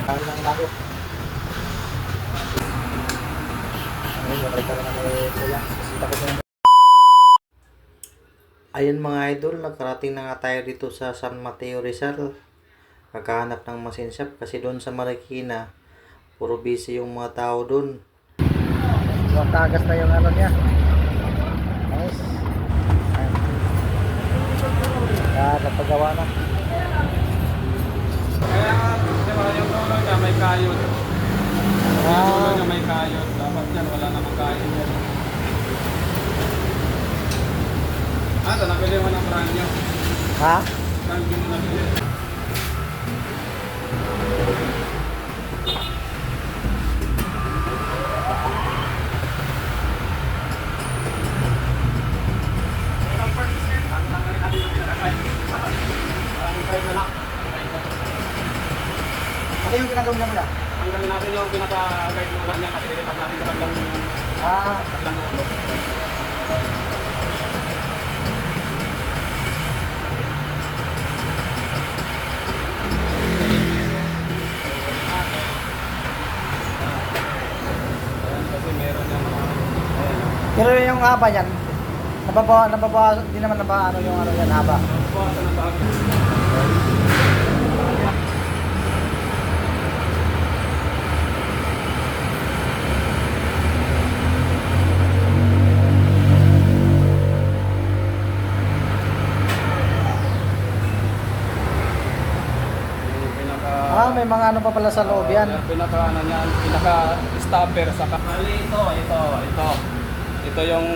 Kami lang bago. Ayun, balik ka naman kay Kuya. Sisita ko sa. Ayun mga idol, nakarating na nga tayo dito sa San Mateo Rizal. Kakahanap ng machine shop kasi doon sa Marikina, puro busy yung mga tao doon. Tagas na yung ano niya. Nice. Napagawa na. Kaya yung dulo niya may kayod. Yung dulo niya may kayod. Dapat yan, wala namang kayod yan. Ito, nabili mo ng brand nyo. Ha? Brand nyo mo nabili. Ano yung ginagawin mo na? Ang gawin natin yung pinaka-guide mo lang niya kasi nilipat natin sa kaglang ulo. Kasi meron yung Pero yung haba niyan, nababawa, hindi naman ano yung ano yan, haba. buwasan ng bagay. May mga ano pa pala sa loob yan. Pinaka-ano niyan, pinaka-stopper sa kali ito. Ito yung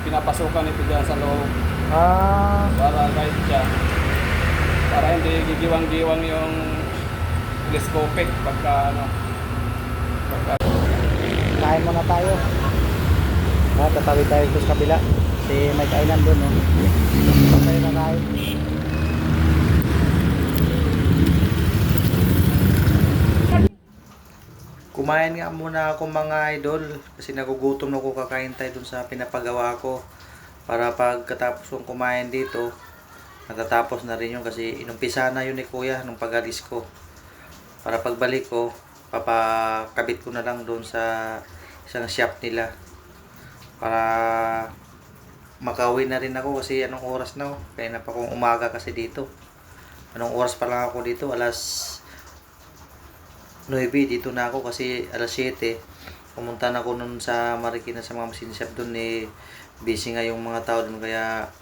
pinapasukan nito diyan sa loob para kahit siya. Para hindi gigiwang-giwang yung telescopic pagka ano. Kain muna tayo. Tatawid tayo dito sa kabila. Si Mike Island doon, no? Tayo na tayo. Kumain nga muna ako mga idol kasi nagugutom na ako, kakain tayo dun sa pinapagawa ko para pagkatapos kong kumain dito natatapos na rin yun kasi inumpisa na yun ni Kuya nung pag-alis ko. Para pagbalik ko papakabit ko na lang dun sa isang shop nila para makauwi na rin ako kasi anong oras na, kaya na pa akong umaga kasi dito. Anong oras pa lang ako dito, alas 9 dito na ako kasi alas 7 pumunta na ako nun sa Marikina sa mga machine shop dun, busy nga yung mga tao dun, kaya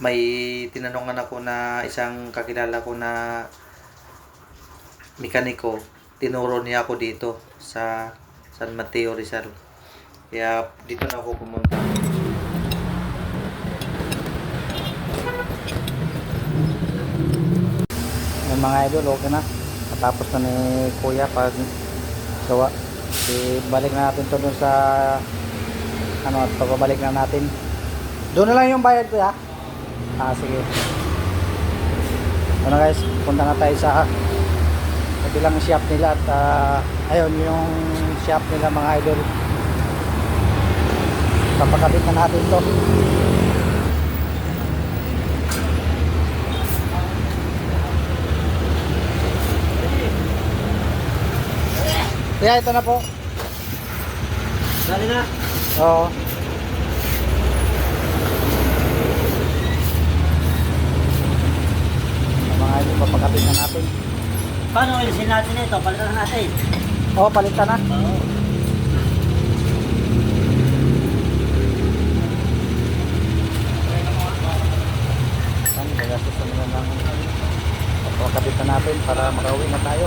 may tinanongan ako na isang kakilala ko na mekaniko, tinuro niya ako dito sa San Mateo Rizal, kaya dito na ako pumunta. Yung mga idol, okay na. Tapos na ni Kuya pag gawa. Balik na natin to dun sa ano, at pababalik na natin. Doon na lang yung bayad, Kuya. Sige. Ano guys, punta na tayo sa kabilang shop nila at ayun yung shop nila mga idol. Papakabit na natin to. Kaya ito na po. Dali na. Oo. Mga ito, papakabit na natin. Paano ilisin natin ito? Palitan na natin. Oo, palitan na. Oo. Gagastos na lang ng papakabit na natin para makauwi na tayo.